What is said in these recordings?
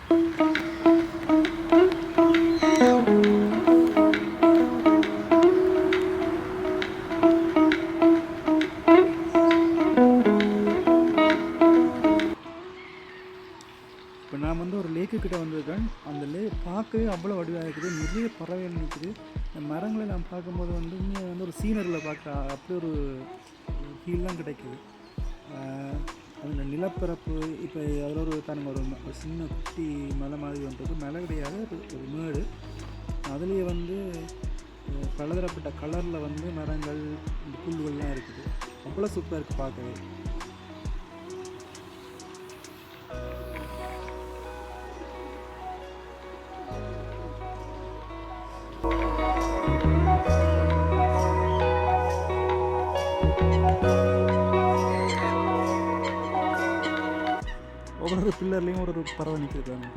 இப்போ நான் வந்து ஒரு லேக்குக்கிட்ட வந்திருக்கேன். அந்த பார்க்கவே அவ்வளோ வடிவாக இருக்குது. நிறைய பறவைகள் நிற்குது. இந்த மரங்களை நான் பார்க்கும்போது வந்து இன்னும் வந்து ஒரு சீனரியில் பார்க்குற அப்படி ஒரு ஃபீல்லாம் கிடைக்குது. அதில் நிலப்பரப்பு இப்போ அதில் ஒரு தானுங்க ஒரு சின்ன குட்டி மலை மாதிரி வந்துருக்கு. மலை கிடையாது, ஒரு மேடு. அதுலேயே வந்து பலதரப்பட்ட கலரில் வந்து மரங்கள் புல்கள்லாம் இருக்குது. அவ்வளோ சூப்பராக இருக்குது பார்க்கவே. ஒவ்வொரு பில்லர்லேயும் ஒரு பறவை நிற்கிருக்காங்க.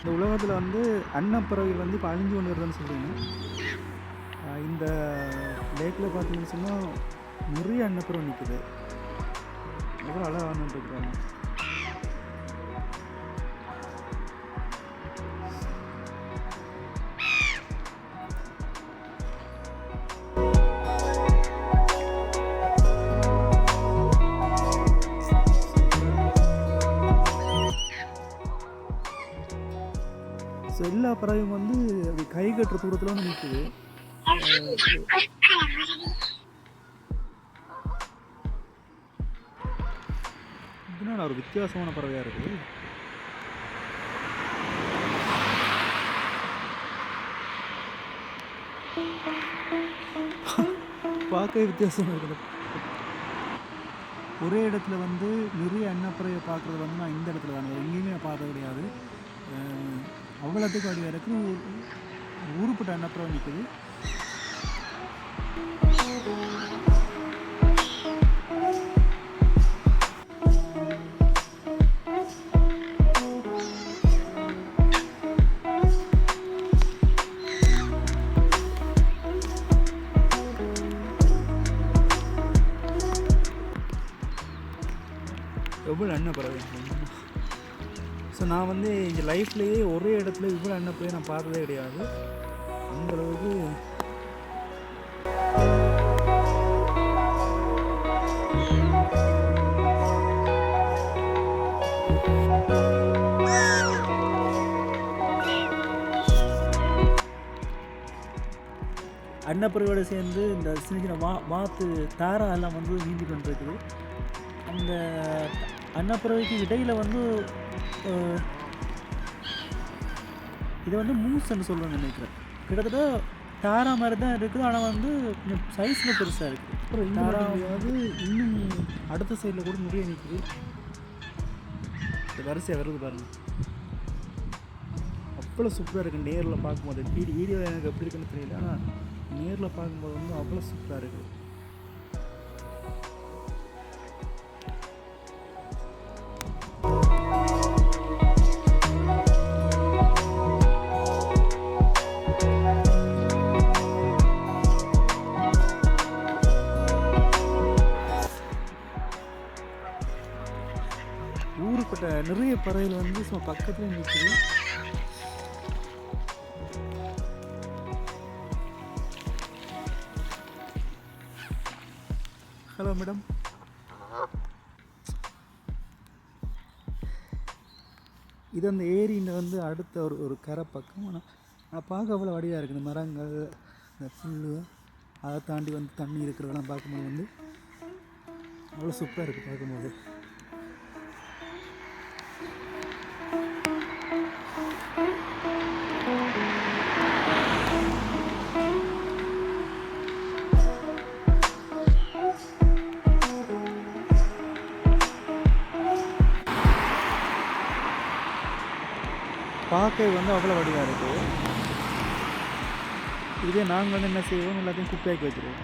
இந்த உலகத்தில் வந்து அன்னப்பறவைகள் வந்து இப்போ அழிஞ்சு கொண்டு வருதுன்னு சொல்கிறீங்க. இந்த லேக்கில் பார்த்தீங்கன்னு சொன்னால் நிறைய அன்னப்பறவை நிற்குது. எவ்வளோ அழகாக இருக்கிறாங்க. ஸோ எல்லா பறவையும் வந்து அது கை கட்டுற தூரத்தில் வந்து நிற்குது. இதுனா ஒரு வித்தியாசமான பறவையாக இருக்குது. பார்க்கவே வித்தியாசமாக இருக்குது. ஒரே இடத்துல வந்து நிறைய அன்னப்பறவை பார்க்குறது வந்து நான் இந்த இடத்துல தான் எங்கேயுமே நான் பார்த்தது கிடையாது. அவ்வளோத்துக்கு அடி வரைக்கும் ஊருப்பட்ட அன்னப்பறவை நிற்குது. எவ்வளோ அன்னப்பறவை. ஸோ நான் வந்து எங்கள் லைஃப்லேயே ஒரே இடத்துல இவ்வளோ அன்னப்பறவை நான் பார்த்ததே கிடையாது. அந்தளவுக்கு அன்னப்பறவையோடு சேர்ந்து இந்த சின்ன சின்ன வாத்து தாரா எல்லாம் வந்து நீந்தி கொண்டிருக்குது. அந்த அன்னப்பறவைக்கு இடையில் வந்து இதை வந்து மூஸ்ன்னு சொல்லுவேன்னு நினைக்கிறேன். கிட்டத்தட்ட தாரா மாதிரி தான் இருக்குது, ஆனால் வந்து கொஞ்சம் சைஸில் பெருசாக இருக்குது. அப்புறம் தாரா வந்து இன்னும் அடுத்த சைடில் கூட நிறைய நிற்குது. இந்த வரிசையாக வருது பாருங்கள். அவ்வளோ சூப்பராக இருக்குது நேரில் பார்க்கும்போது. வீடியோ எனக்கு எப்படி இருக்குன்னு தெரியல, ஆனால் நேரில் பார்க்கும்போது வந்து அவ்வளோ சூப்பராக இருக்குது. ஊருப்பட்ட நிறைய பறவைகள் வந்து சும்மா பக்கத்தில் நிற்குது. Hello madam. இது அந்த ஏரியில் வந்து அடுத்த ஒரு கரை பக்கம். ஆனால் பார்க்க அவ்வளோ வடிவாக இருக்குது. இந்த மரங்கள், இந்த புல், அதை தாண்டி வந்து தண்ணி இருக்கிறதெல்லாம் பார்க்கும்போது வந்து அவ்வளோ சூப்பராக இருக்குது பார்க்கும்போது. பார்க்க வந்து அவ்வளோ வடிவாக இருக்குது. இதுவே நாங்கள் வந்து என்ன செய்வோம், எல்லாத்தையும் குப்பையாக்கி வச்சுருவோம்.